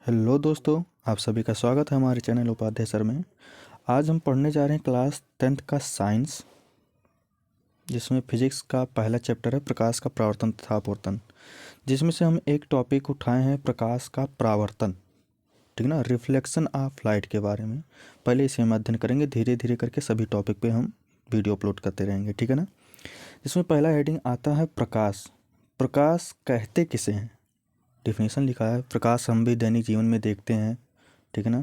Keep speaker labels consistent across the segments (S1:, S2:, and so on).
S1: Hello दोस्तों, आप सभी का स्वागत है हमारे चैनल उपाध्याय सर में। आज हम पढ़ने जा रहे हैं क्लास 10th का साइंस, जिसमें फिजिक्स का पहला चैप्टर है प्रकाश का परावर्तन तथा अपवर्तन, जिसमें से हम एक टॉपिक उठाए हैं प्रकाश का परावर्तन। ठीक ना, रिफ्लेक्शन ऑफ लाइट के बारे में पहले इसे हम अध्ययन करेंगे। धीरे धीरे करके सभी टॉपिक पे हम वीडियो अपलोड करते रहेंगे, ठीक है ना। इसमें पहला हेडिंग आता है प्रकाश। प्रकाश कहते किसे हैं? डिफिनीशन लिखा है, प्रकाश हम भी दैनिक जीवन में देखते हैं, ठीक है ना।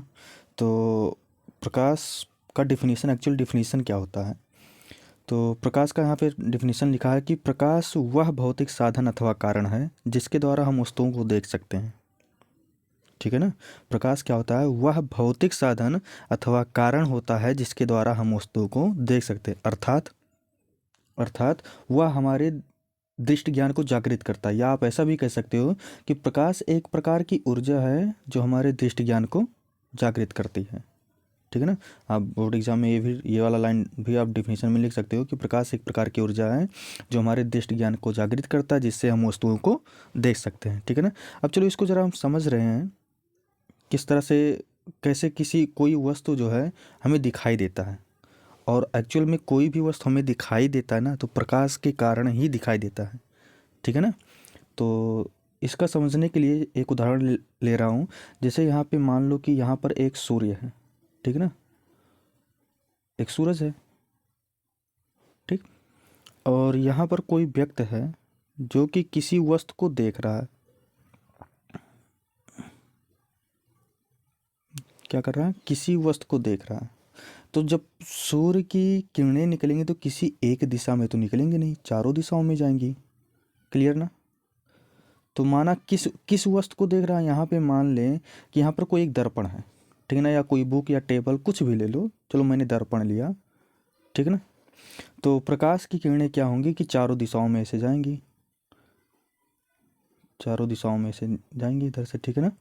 S1: तो प्रकाश का डिफिनीशन, एक्चुअल डिफिनीशन क्या होता है? तो प्रकाश का यहाँ पे डिफिनीशन लिखा है कि प्रकाश वह भौतिक साधन अथवा कारण है जिसके द्वारा हम वस्तुओं को देख सकते हैं, ठीक है ना। प्रकाश क्या होता है? वह भौतिक साधन अथवा कारण होता है जिसके द्वारा हम वस्तुओं को देख सकते हैं, अर्थात वह हमारे दृष्टि ज्ञान को जागृत करता है। या आप ऐसा भी कह सकते हो कि प्रकाश एक प्रकार की ऊर्जा है जो हमारे दृष्टि ज्ञान को जागृत करती है, ठीक है ना। आप बोर्ड एग्जाम में ये वाला लाइन भी आप डिफिनीशन में लिख सकते हो कि प्रकाश एक प्रकार की ऊर्जा है जो हमारे दृष्टि ज्ञान को जागृत करता है, जिससे हम वस्तुओं को देख सकते हैं, ठीक है ना। अब चलो इसको ज़रा हम समझ रहे हैं किस तरह से, कैसे कोई वस्तु जो है हमें दिखाई देता है। और एक्चुअल में कोई भी वस्तु हमें दिखाई देता है ना, तो प्रकाश के कारण ही दिखाई देता है, ठीक है ना। तो इसका समझने के लिए एक उदाहरण ले रहा हूँ। जैसे यहाँ पे मान लो कि यहाँ पर एक सूर्य है, ठीक है ना, एक सूरज है, ठीक। और यहाँ पर कोई व्यक्ति है जो कि किसी वस्तु को देख रहा है। क्या कर रहा है? किसी वस्तु को देख रहा है। तो जब सूर्य की किरणें निकलेंगी तो किसी एक दिशा में तो निकलेंगे नहीं, चारों दिशाओं में जाएंगी। क्लियर ना? तो माना किस किस वस्तु को देख रहा है? यहाँ पे मान लें कि यहाँ पर कोई एक दर्पण है, ठीक है ना, या कोई बुक या टेबल कुछ भी ले लो, चलो मैंने दर्पण लिया, ठीक है ना। तो प्रकाश की किरणें क्या होंगी कि चारों दिशाओं में से जाएंगी, चारों दिशाओं में से जाएंगी इधर से, ठीक है ना।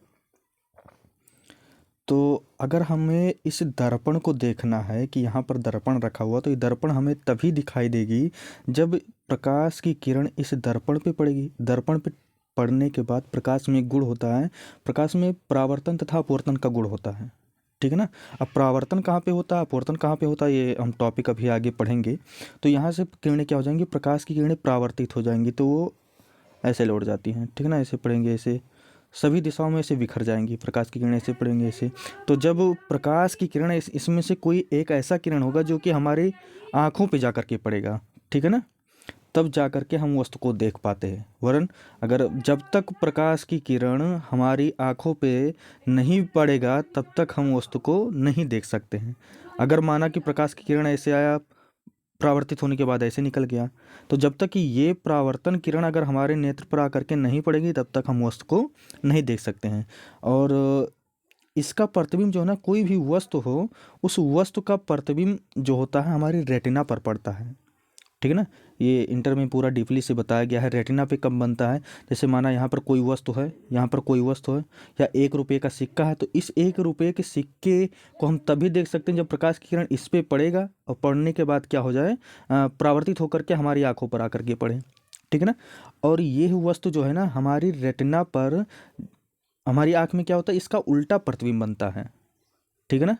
S1: तो अगर हमें इस दर्पण को देखना है कि यहाँ पर दर्पण रखा हुआ, तो ये दर्पण हमें तभी दिखाई देगी जब प्रकाश की किरण इस दर्पण पे पड़ेगी। दर्पण पे पड़ने के बाद प्रकाश में एक गुण होता है, प्रकाश में परावर्तन तथा अपवर्तन का गुण होता है, ठीक है ना। अब परावर्तन कहाँ पे होता है, अपवर्तन कहाँ पे होता है, ये हम टॉपिक अभी आगे पढ़ेंगे। तो यहाँ से किरणें क्या हो जाएंगी, प्रकाश की किरणें परावर्तित हो जाएंगी, तो वो ऐसे लौट जाती हैं, ठीक है ना। ऐसे पढ़ेंगे, ऐसे सभी दिशाओं में से बिखर जाएंगी, प्रकाश की किरणें ऐसे पड़ेंगे ऐसे। तो जब प्रकाश की किरण इसमें से कोई एक ऐसा किरण होगा जो कि हमारी आँखों पे जा कर के पड़ेगा, ठीक है ना, तब जा कर के हम वस्तु को देख पाते हैं। वरन अगर जब तक प्रकाश की किरण हमारी आँखों पे नहीं पड़ेगा तब तक हम वस्तु को नहीं देख सकते हैं। अगर माना कि प्रकाश की किरण ऐसे आया, परावर्तित होने के बाद ऐसे निकल गया, तो जब तक कि ये परावर्तन किरण अगर हमारे नेत्र पर आकर के नहीं पड़ेगी तब तक हम वस्तु को नहीं देख सकते हैं। और इसका प्रतिबिंब जो है ना, कोई भी वस्तु हो, उस वस्तु का प्रतिबिंब जो होता है हमारी रेटिना पर पड़ता है, ठीक है ना। ये इंटर में पूरा डीपली से बताया गया है रेटिना पे कब बनता है। जैसे माना यहाँ पर कोई वस्तु है, यहाँ पर कोई वस्तु है, या 1 रुपये का सिक्का है, तो इस 1 रुपये के सिक्के को हम तभी देख सकते हैं जब प्रकाश की किरण इस पे पड़ेगा और पड़ने के बाद क्या हो जाए, परावर्तित होकर के हमारी आंखों पर आकर के पड़े, ठीक है ना। और ये वस्तु जो है ना हमारी रेटिना पर, हमारी आँख में क्या होता है, इसका उल्टा प्रतिबिंब बनता है, ठीक है ना।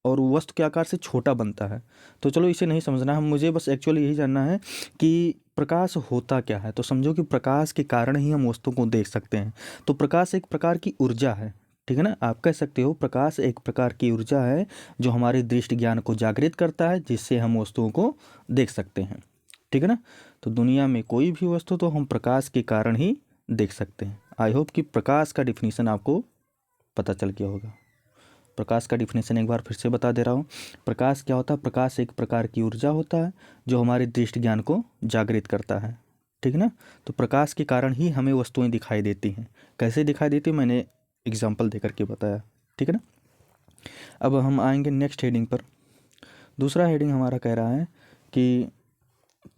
S1: और वस्तु के आकार से छोटा बनता है। तो चलो इसे नहीं समझना है, मुझे बस एक्चुअली यही जानना है कि प्रकाश होता क्या है। तो समझो कि प्रकाश के कारण ही हम वस्तु को देख सकते हैं। तो प्रकाश एक प्रकार की ऊर्जा है, ठीक है ना। आप कह सकते हो प्रकाश एक प्रकार की ऊर्जा है जो हमारे दृष्टि ज्ञान को जागृत करता है, जिससे हम वस्तुओं को देख सकते हैं, ठीक है ना। तो दुनिया में कोई भी वस्तु तो हम प्रकाश के कारण ही देख सकते हैं। आई होप कि प्रकाश का डिफिनीसन आपको पता चल गया होगा। प्रकाश का डिफिनेशन एक बार फिर से बता दे रहा हूँ। प्रकाश क्या होता है? प्रकाश एक प्रकार की ऊर्जा होता है जो हमारे दृष्टि ज्ञान को जागृत करता है, ठीक है ना। तो प्रकाश के कारण ही हमें वस्तुएं दिखाई देती हैं। कैसे दिखाई देती है मैंने एग्जाम्पल दे करके बताया, ठीक है ना। अब हम आएंगे नेक्स्ट हेडिंग पर। दूसरा हेडिंग हमारा कह रहा है कि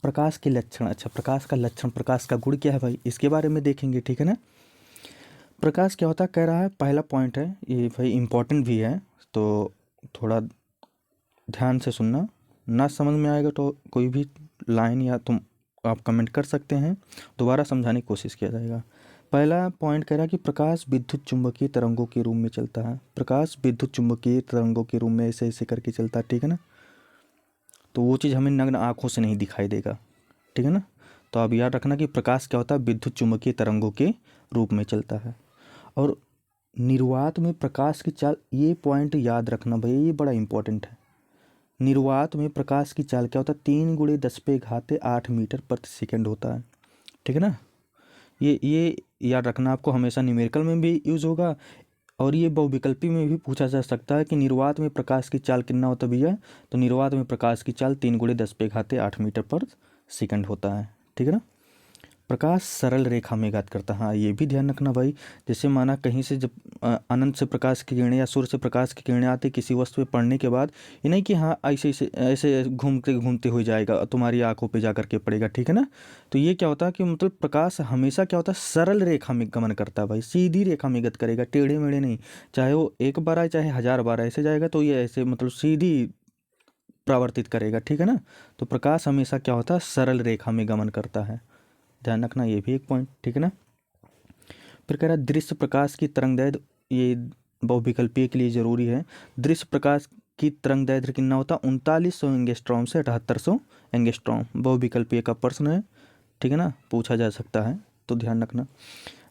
S1: प्रकाश के लक्षण। अच्छा, प्रकाश का लक्षण, प्रकाश का गुण क्या है भाई, इसके बारे में देखेंगे, ठीक है ना। प्रकाश क्या होता है कह रहा है, पहला पॉइंट है ये भाई, इम्पोर्टेंट भी है, तो थोड़ा ध्यान से सुनना। ना समझ में आएगा तो कोई भी लाइन या तुम आप कमेंट कर सकते हैं, दोबारा समझाने की कोशिश किया जाएगा। पहला पॉइंट कह रहा है कि प्रकाश विद्युत चुंबकीय तरंगों के रूप में चलता है। प्रकाश विद्युत चुंबकीय तरंगों के रूप में ऐसे ऐसे करके चलता है, ठीक है ना। तो वो चीज़ हमें नग्न आँखों से नहीं दिखाई देगा, ठीक है ना। तो आप याद रखना कि प्रकाश क्या होता है, विद्युत चुंबकीय तरंगों के रूप में चलता है। और निर्वात में प्रकाश की चाल, ये पॉइंट याद रखना भैया, ये बड़ा इंपॉर्टेंट है। निर्वात में प्रकाश की चाल क्या होता है, 3 × 10⁸ मीटर प्रति सेकंड होता है, ठीक है ना। ये याद रखना आपको, हमेशा न्यूमेरिकल में भी यूज़ होगा और ये बहुविकल्पी में भी पूछा जा सकता है कि निर्वात में प्रकाश की चाल कितना होता है भैया। तो निर्वात में प्रकाश की चाल 3 × 10⁸ मीटर पर सेकंड होता है, ठीक है ना। प्रकाश सरल रेखा में घात करता है, हाँ ये भी ध्यान रखना भाई। जैसे माना कहीं से जब अनंत से प्रकाश की किरणें या सूर्य से प्रकाश की किरणें आती किसी वस्तु पे पड़ने के बाद, ये नहीं कि हाँ ऐसे ऐसे ऐसे घूमते घूमते हो जाएगा तुम्हारी आंखों पे जा करके पड़ेगा, ठीक है ना। तो ये क्या होता है कि मतलब प्रकाश हमेशा क्या होता है, सरल रेखा में गमन करता है भाई, सीधी रेखा में गत करेगा, टेढ़े मेढ़े नहीं। चाहे वो एक बार आए चाहे 1000 बार ऐसे जाएगा, तो ये ऐसे मतलब सीधी परावर्तित करेगा, ठीक है ना। तो प्रकाश हमेशा क्या होता है, सरल रेखा में गमन करता है, ध्यान रखना ये भी एक पॉइंट, ठीक है ना। फिर कह रहा है दृश्य प्रकाश की तरंगदैर्घ्य, ये बहुविकल्पीय के लिए जरूरी है। दृश्य प्रकाश की तरंगदैर्घ्य कितना होता है, 3900 एंगस्ट्रॉम से 7800 एंगस्ट्रॉम, बहुविकल्पीय का प्रश्न है, ठीक है ना, पूछा जा सकता है, तो ध्यान रखना।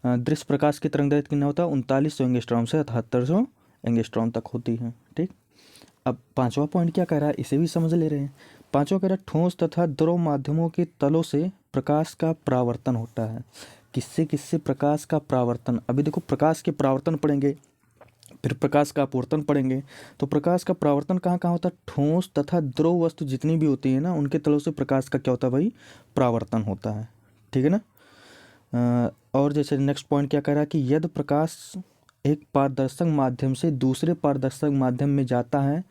S1: दृश्य प्रकाश की तरंगदैर्घ्य कितना होता है, 3900 एंगस्ट्रॉम से 7800 एंगस्ट्रॉम तक होती है, ठीक। अब पांचवा पॉइंट क्या कह रहा है, इसे भी समझ ले रहे हैं। पांचवा कह रहा है ठोस तथा द्रव माध्यमों के तलों से प्रकाश का परावर्तन होता है। किससे किससे प्रकाश का परावर्तन, अभी देखो प्रकाश के परावर्तन पढ़ेंगे, फिर प्रकाश का अपवर्तन पढ़ेंगे। तो प्रकाश का परावर्तन कहाँ कहाँ होता है, ठोस तथा द्रव वस्तु जितनी भी होती है ना, उनके तलों से प्रकाश का क्या होता है भाई, परावर्तन होता है, ठीक है ना। और जैसे नेक्स्ट पॉइंट क्या कह रहा है कि यदि प्रकाश एक पारदर्शक माध्यम से दूसरे पारदर्शक माध्यम में जाता है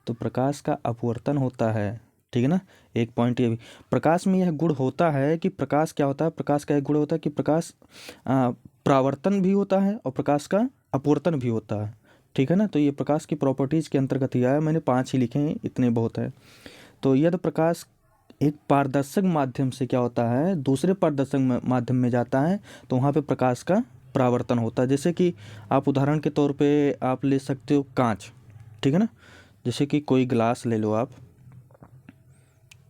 S1: तो प्रकाश का अपवर्तन होता है, ठीक है ना। एक पॉइंट ये भी, प्रकाश में यह गुण होता है कि प्रकाश क्या होता है, प्रकाश का एक गुण होता है कि प्रकाश परावर्तन भी होता है और प्रकाश का अपवर्तन भी होता है, ठीक है ना। तो ये प्रकाश की प्रॉपर्टीज़ के अंतर्गत ही आया, मैंने 5 ही लिखे हैं, इतने बहुत है। तो यदि प्रकाश एक पारदर्शक माध्यम से क्या होता है, दूसरे पारदर्शक माध्यम में जाता है तो वहाँ पे प्रकाश का परावर्तन होता है। जैसे कि आप उदाहरण के तौर पे आप ले सकते हो कांच, ठीक है ना। जैसे कि कोई ग्लास ले लो आप,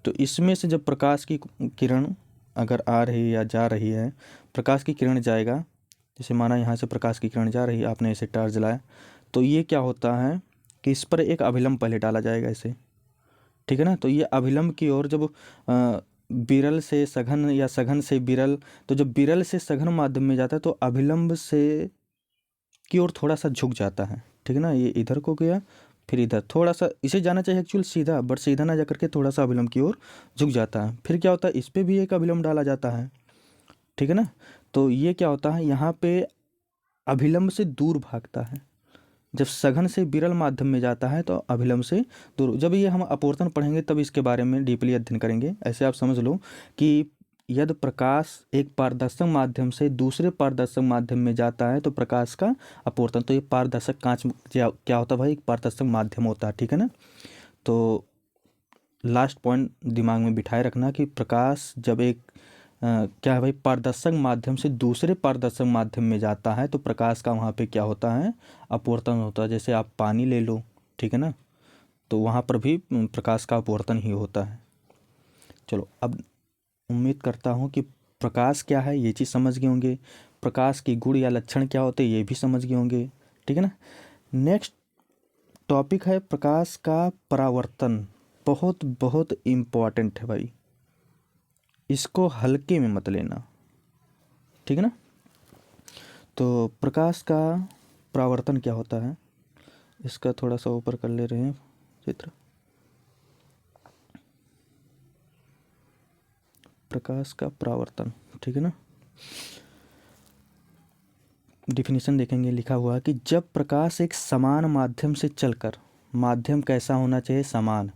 S1: तो इसमें से जब प्रकाश की किरण अगर आ रही है या जा रही है, प्रकाश की किरण जाएगा, जैसे माना यहाँ से प्रकाश की किरण जा रही है, आपने इसे टॉर्च जलाया, तो ये क्या होता है कि इस पर एक अभिलंब पहले डाला जाएगा ऐसे, ठीक है ना। तो ये अभिलंब की ओर जब विरल से सघन या सघन से विरल, तो जब विरल से सघन माध्यम में जाता है तो अभिलंब से की ओर थोड़ा सा झुक जाता है, ठीक है ना। ये इधर को गया, फिर इधर थोड़ा सा, इसे जाना चाहिए एक्चुअल सीधा, बट सीधा ना जा करके थोड़ा सा अभिलंब की ओर झुक जाता है। फिर क्या होता है, इस पर भी एक अभिलंब डाला जाता है, ठीक है ना। तो ये क्या होता है, यहाँ पे अभिलंब से दूर भागता है, जब सघन से विरल माध्यम में जाता है तो अभिलंब से दूर। जब ये हम अपवर्तन पढ़ेंगे तब इसके बारे में डीपली अध्ययन करेंगे। ऐसे आप समझ लो कि यदि प्रकाश एक पारदर्शक माध्यम से दूसरे पारदर्शक माध्यम में जाता है तो प्रकाश का अपवर्तन, तो ये पारदर्शक कांच क्या होता है भाई, एक पारदर्शक माध्यम होता है, ठीक है ना। तो लास्ट पॉइंट दिमाग में बिठाए रखना कि प्रकाश जब एक क्या है भाई, पारदर्शक माध्यम से दूसरे पारदर्शक माध्यम में जाता है तो प्रकाश का वहाँ पे क्या होता है, अपवर्तन होता है। जैसे आप पानी ले लो, ठीक है ना, तो वहाँ पर भी प्रकाश का अपवर्तन ही होता है। चलो, अब उम्मीद करता हूँ कि प्रकाश क्या है ये चीज़ समझ गए होंगे, प्रकाश की गुण या लक्षण क्या होते हैं ये भी समझ गए होंगे, ठीक है ना। नेक्स्ट टॉपिक है प्रकाश का परावर्तन, बहुत बहुत इम्पॉर्टेंट है भाई, इसको हल्के में मत लेना, ठीक है ना। तो प्रकाश का परावर्तन क्या होता है, इसका थोड़ा सा ऊपर कर ले रहे हैं चित्र। प्रकाश का परावर्तन, ठीक है ना। डिफिनीशन देखेंगे, लिखा हुआ है कि जब प्रकाश एक समान माध्यम से चलकर, माध्यम कैसा होना चाहिए, समान,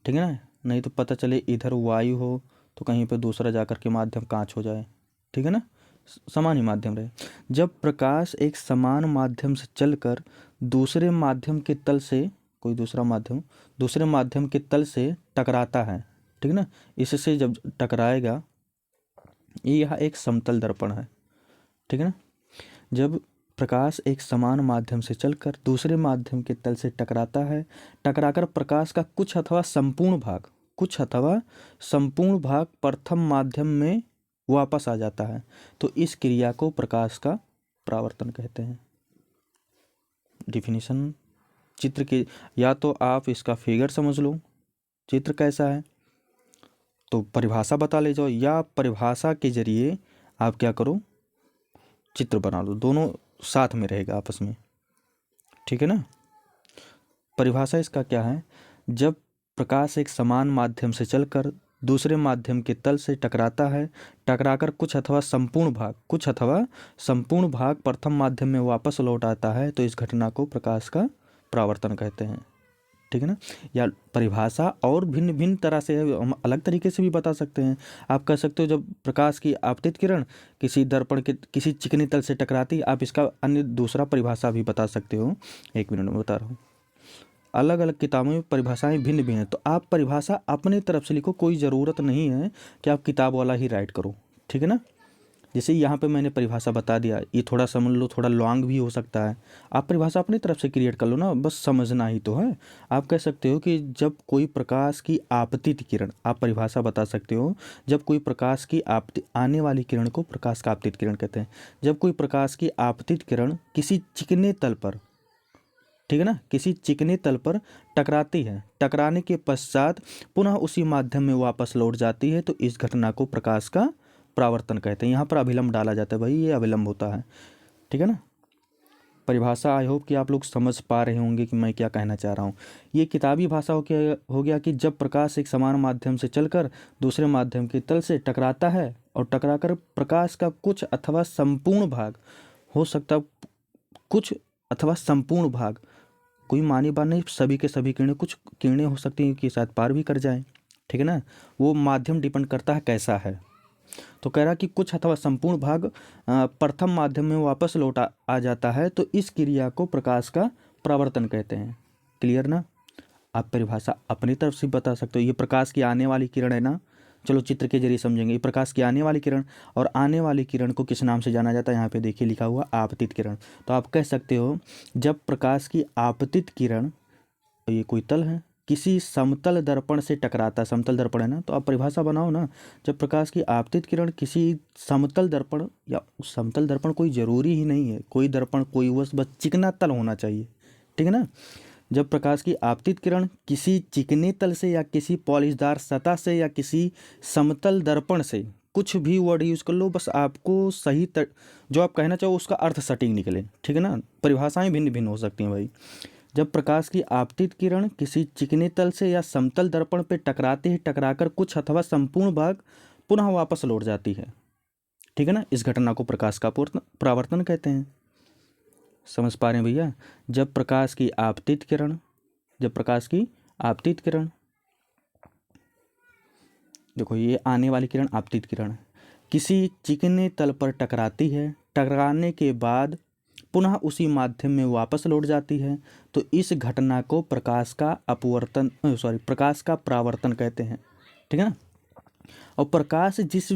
S1: ठीक है ना, नहीं तो पता चले इधर वायु हो तो कहीं पर दूसरा जाकर के माध्यम कांच हो जाए, ठीक है ना, समान ही माध्यम रहे। जब प्रकाश एक समान माध्यम से चलकर दूसरे माध्यम के तल से, कोई दूसरा माध्यम दूसरे माध्यम के तल से टकराता है, ठीक है ना, इससे जब टकराएगा, ये यहाँ एक समतल दर्पण है, ठीक है ना। जब प्रकाश एक समान माध्यम से चलकर दूसरे माध्यम के तल से टकराता है, टकराकर प्रकाश का कुछ अथवा संपूर्ण भाग प्रथम माध्यम में वापस आ जाता है, तो इस क्रिया को प्रकाश का परावर्तन कहते हैं। डिफिनीशन चित्र के, या तो आप इसका फिगर समझ लो चित्र कैसा है तो परिभाषा बता ले जाओ, या परिभाषा के जरिए आप क्या करो, चित्र बना लो, दोनों साथ में रहेगा आपस में, ठीक है ना। परिभाषा इसका क्या है, जब प्रकाश एक समान माध्यम से चलकर दूसरे माध्यम के तल से टकराता है, टकराकर कुछ अथवा संपूर्ण भाग प्रथम माध्यम में वापस लौट आता है, तो इस घटना को प्रकाश का परावर्तन कहते हैं, ठीक है ना। या परिभाषा और भिन्न भिन्न तरह से हम अलग तरीके से भी बता सकते हैं। आप कह सकते हो जब प्रकाश की आपतित किरण किसी दर्पण के किसी चिकनी तल से टकराती, आप इसका अन्य दूसरा परिभाषा भी बता सकते हो। एक मिनट में बता रहा हूँ, अलग अलग किताबों में परिभाषाएं भिन्न भिन्न हैं, तो आप परिभाषा अपने तरफ से लिखो, कोई ज़रूरत नहीं है कि आप किताब वाला ही राइट करो, ठीक है ना। जैसे यहाँ पे मैंने परिभाषा बता दिया, ये थोड़ा समझ लो, थोड़ा लॉन्ग भी हो सकता है, आप परिभाषा अपनी तरफ से क्रिएट कर लो ना, बस समझना ही तो है। आप कह सकते हो कि जब कोई प्रकाश की आपतित किरण, आप परिभाषा बता सकते हो, जब कोई प्रकाश की आने वाली किरण को प्रकाश का आपतित किरण कहते हैं। जब कोई प्रकाश की आपतित किरण किसी चिकने तल पर, ठीक है ना, किसी चिकने तल पर टकराती है, टकराने के पश्चात पुनः उसी माध्यम में वापस लौट जाती है, तो इस घटना को प्रकाश का परावर्तन कहते हैं। यहाँ पर अभिलंब डाला जाता है, भाई ये अभिलंब होता है, ठीक है ना। परिभाषा आई होप कि आप लोग समझ पा रहे होंगे कि मैं क्या कहना चाह रहा हूँ। ये किताबी भाषा हो गया कि जब प्रकाश एक समान माध्यम से चलकर दूसरे माध्यम के तल से टकराता है और टकराकर प्रकाश का कुछ अथवा संपूर्ण भाग, हो सकता कुछ अथवा संपूर्ण भाग, कोई मानी बात नहीं, सभी के सभी किरणें, कुछ किरणें हो सकती हैं कि शायद पार भी कर जाएं, ठीक है ना, वो माध्यम डिपेंड करता है कैसा है। तो कह रहा कि कुछ अथवा संपूर्ण भाग प्रथम माध्यम में वापस लौट आ जाता है, तो इस क्रिया को प्रकाश का परावर्तन कहते हैं। क्लियर ना। आप परिभाषा अपनी तरफ से बता सकते हो। ये प्रकाश की आने वाली किरण है ना, चलो चित्र के जरिए समझेंगे। ये प्रकाश की आने वाली किरण, और आने वाली किरण को किस नाम से जाना जाता है, यहाँ पे देखिए लिखा हुआ आपतित किरण। तो आप कह सकते हो जब प्रकाश की आपतित किरण, ये कोई तल है, किसी समतल दर्पण से टकराता, समतल दर्पण है ना, तो आप परिभाषा बनाओ ना। जब प्रकाश की आपतित किरण किसी समतल दर्पण, या समतल दर्पण कोई ज़रूरी ही नहीं है, कोई दर्पण कोई बस चिकना तल होना चाहिए, ठीक है ना। जब प्रकाश की आपतित किरण किसी चिकने तल से या किसी पॉलिशदार सतह से या किसी समतल दर्पण से, कुछ भी वर्ड यूज़ कर लो, बस आपको सही जो आप कहना चाहो उसका अर्थ सटीक निकले, ठीक है ना। परिभाषाएं भिन्न भिन्न हो सकती हैं भाई। जब प्रकाश की आपतित किरण किसी चिकने तल से या समतल दर्पण पर टकराती है, टकराकर कुछ अथवा संपूर्ण भाग पुनः वापस लौट जाती है, ठीक है ना, इस घटना को प्रकाश का परावर्तन कहते हैं। समझ पा रहे हैं भैया। जब प्रकाश की आपतित किरण, देखो ये आने वाली किरण आपतित किरण है, किसी चिकने तल पर टकराती है, टकराने के बाद पुनः उसी माध्यम में वापस लौट जाती है, तो इस घटना को प्रकाश का परावर्तन कहते हैं, ठीक है ना। और प्रकाश जिस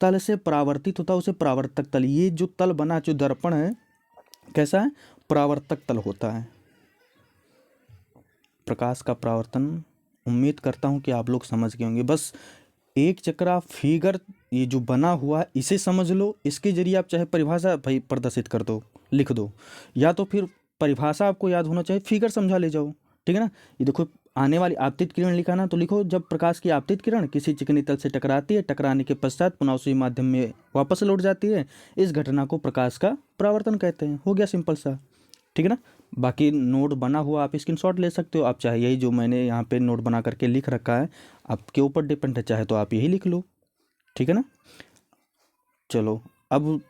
S1: तल से परावर्तित होता है उसे परावर्तक तल, ये जो तल बना, जो दर्पण है कैसा है, परावर्तक तल होता है। प्रकाश का परावर्तन, उम्मीद करता हूँ कि आप लोग समझ गए होंगे। बस एक चक्रा फिगर ये जो बना हुआ है इसे समझ लो, इसके जरिए आप चाहे परिभाषा भाई प्रदर्शित कर दो, लिख दो, या तो फिर परिभाषा आपको याद होना चाहिए, फिगर समझा ले जाओ, ठीक है ना। ये देखो आने वाली आपतित किरण लिखा ना, तो लिखो जब प्रकाश की आपतित किरण किसी चिकनी तल से टकराती है, टकराने के पश्चात पुनः उसी माध्यम में वापस लौट जाती है, इस घटना को प्रकाश का परावर्तन कहते हैं। हो गया सिंपल सा, ठीक है ना। बाकी नोट बना हुआ आप स्क्रीनशॉट ले सकते हो, आप चाहे यही जो मैंने यहाँ पे नोट बना करके लिख रखा है आपके ऊपर डिपेंड है, चाहे तो आप यही लिख लो, ठीक है ना। चलो अब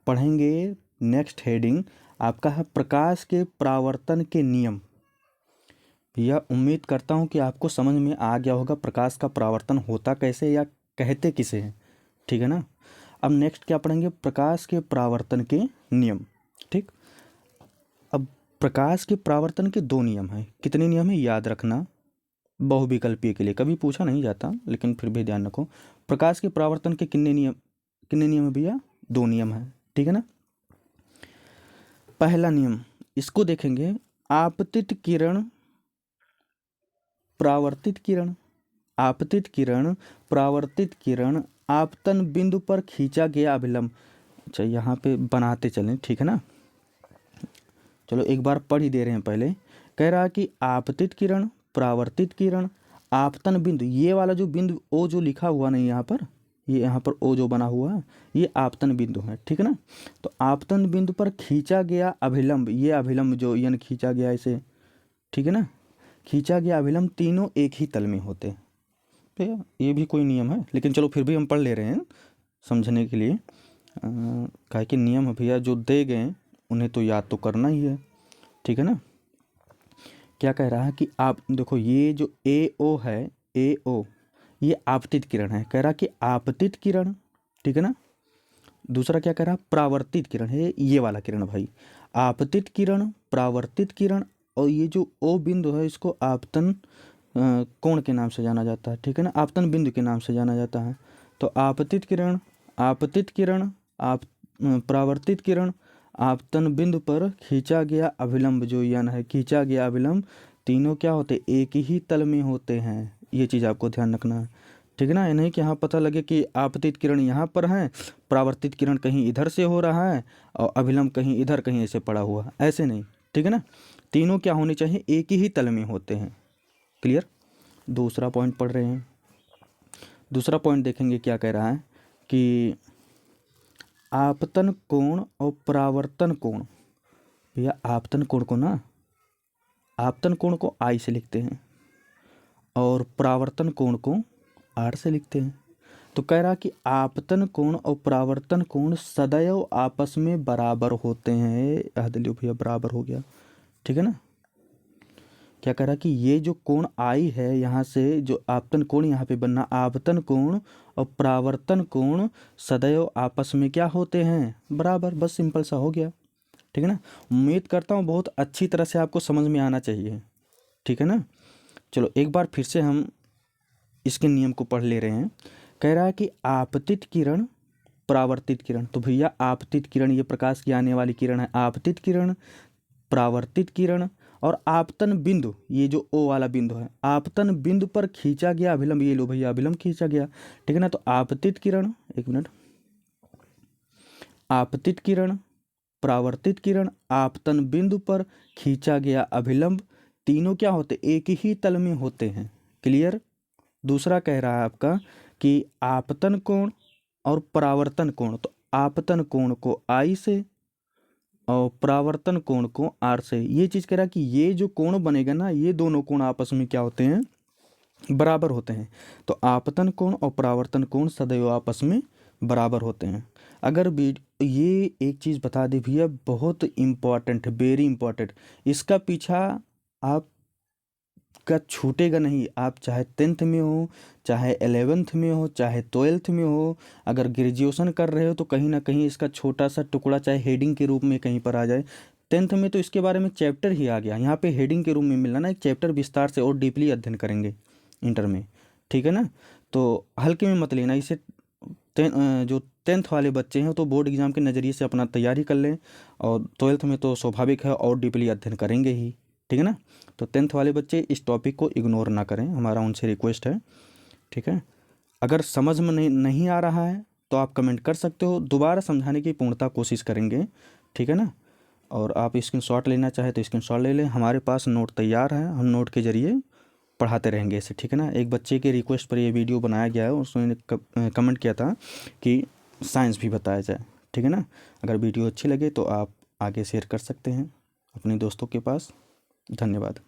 S1: पढ़ेंगे नेक्स्ट हेडिंग आपका है प्रकाश के परावर्तन के नियम। भैया उम्मीद करता हूँ कि आपको समझ में आ गया होगा प्रकाश का परावर्तन होता कैसे या कहते किसे हैं, ठीक है ना। अब नेक्स्ट क्या पढ़ेंगे, प्रकाश के परावर्तन के नियम, ठीक। अब प्रकाश के परावर्तन के दो नियम हैं। कितने नियम हैं याद रखना, बहुविकल्पीय के लिए कभी पूछा नहीं जाता, लेकिन फिर भी ध्यान रखो। प्रकाश के परावर्तन के कितने नियम है भैया, दो नियम हैं, ठीक है ना। पहला नियम इसको देखेंगे, आपतित किरण परावर्तित किरण, आपतित किरण परावर्तित किरण आपतन बिंदु पर खींचा गया अभिलंब। अच्छा यहाँ पे बनाते चलें, ठीक है ना। चलो एक बार पढ़ ही दे रहे हैं। पहले कह रहा है कि आपतित किरण परावर्तित किरण आपतन बिंदु, ये वाला जो बिंदु ओ जो लिखा हुआ नहीं यहाँ पर, ये यहाँ पर ओ जो बना हुआ है ये आपतन बिंदु है, ठीक है ना। तो आपतन बिंदु पर खींचा गया अभिलंब, ये अभिलंब जो यन खींचा गया इसे, ठीक है ना, खींचा गया अभिलंब तीनों एक ही तल में होते हैं। ठीक है, ये भी कोई नियम है, लेकिन चलो फिर भी हम पढ़ ले रहे हैं समझने के लिए। काहे कि नियम भैया जो दे गए उन्हें तो याद तो करना ही है, ठीक है ना। क्या कह रहा है कि आप देखो ये जो ए ओ है, ए ओ ये आपतित किरण है, कह रहा कि आपतित किरण, ठीक है ना। दूसरा क्या कह रहा है, परावर्तित किरण है, ये वाला किरण भाई, आपतित किरण परावर्तित किरण, और ये जो ओ बिंदु है इसको आपतन कोण के नाम से जाना जाता है, ठीक है ना, आपतन बिंदु के नाम से जाना जाता है। तो आपतित किरण आप परावर्तित किरण आपतन बिंदु पर खींचा गया अभिलंब जो यन है, खींचा गया अभिलंब तीनों क्या होते, एक ही तल में होते हैं। ये चीज़ आपको ध्यान रखना है, ठीक है ना। ये नहीं कि यहाँ पता लगे कि आपतित किरण यहाँ पर है, परावर्तित किरण कहीं इधर से हो रहा है और अभिलंब कहीं इधर कहीं ऐसे पड़ा हुआ है, ऐसे नहीं, ठीक है ना। तीनों क्या होने चाहिए, एक ही तल में होते हैं। क्लियर। दूसरा पॉइंट पढ़ रहे हैं। दूसरा पॉइंट देखेंगे क्या कह रहा है कि आपतन कोण और परावर्तन कोण, भैया आपतन कोण को ना, आपतन कोण को आई से लिखते हैं और परावर्तन कोण को आर से लिखते हैं। तो कह रहा कि आपतन कोण और परावर्तन कोण सदैव आपस में बराबर होते हैं। याद लियो भैया, बराबर हो गया, ठीक है ना। क्या कह रहा कि ये जो कोण आई है यहाँ से, जो आपतन कोण यहाँ पे बनना, आपतन कोण और परावर्तन कोण सदैव आपस में क्या होते हैं, बराबर। बस सिंपल सा हो गया, ठीक है ना। उम्मीद करता हूँ बहुत अच्छी तरह से आपको समझ में आना चाहिए, ठीक है ना। चलो एक बार फिर से हम इसके नियम को पढ़ ले रहे हैं। कह रहा है कि आपतित किरण परावर्तित किरण, तो भैया आपतित किरण ये प्रकाश की आने वाली किरण है, आपतित किरण परावर्तित किरण और आपतन बिंदु, ये जो ओ वाला बिंदु है, आपतन बिंदु पर खींचा गया अभिलंब, ये लो भैया अभिलंब खींचा गया, ठीक है ना। तो आपतित किरण, एक मिनट, आपतित किरण परावर्तित किरण आपतन बिंदु पर खींचा गया अभिलंब तीनों क्या होते, एक ही तल में होते हैं। क्लियर। दूसरा कह रहा है आपका कि आपतन कोण और परावर्तन कोण, तो आपतन कोण को आई से और परावर्तन कोण को आर से। ये चीज़ कह रहा है कि ये जो कोण बनेगा ना, ये दोनों कोण आपस में क्या होते हैं, बराबर होते हैं। तो आपतन कोण और परावर्तन कोण सदैव आपस में बराबर होते हैं। अगर ये एक चीज़ बता दी भैया, बहुत इम्पॉर्टेंट है, वेरी इम्पॉर्टेंट, इसका पीछा आप का छूटेगा नहीं। आप चाहे 10th में हो, चाहे 11th में हो, चाहे 12th में हो, अगर ग्रेजुएशन कर रहे हो तो कहीं ना कहीं इसका छोटा सा टुकड़ा चाहे हेडिंग के रूप में कहीं पर आ जाए। 10th में तो इसके बारे में चैप्टर ही आ गया, यहाँ पे हेडिंग के रूप में मिलना ना, एक चैप्टर विस्तार से और डीपली अध्ययन करेंगे इंटर में, ठीक है ना। तो हल्के में मत लेना इसे। जो 10th वाले बच्चे हैं तो बोर्ड एग्ज़ाम के नज़रिए से अपना तैयारी कर लें, और 12th में तो स्वाभाविक है और डीपली अध्ययन करेंगे ही, ठीक है ना। तो 10th वाले बच्चे इस टॉपिक को इग्नोर ना करें, हमारा उनसे रिक्वेस्ट है, ठीक है। अगर समझ में नहीं आ रहा है तो आप कमेंट कर सकते हो, दोबारा समझाने की पूर्णतः कोशिश करेंगे, ठीक है ना। और आप स्क्रीनशॉट लेना चाहे तो स्क्रीनशॉट ले लें, हमारे पास नोट तैयार है, हम नोट के ज़रिए पढ़ाते रहेंगे इसे, ठीक है ना। एक बच्चे के रिक्वेस्ट पर ये वीडियो बनाया गया है, उसने कमेंट किया था कि साइंस भी बताया जाए, ठीक है ना। अगर वीडियो अच्छी लगे तो आप आगे शेयर कर सकते हैं अपने दोस्तों के पास। धन्यवाद।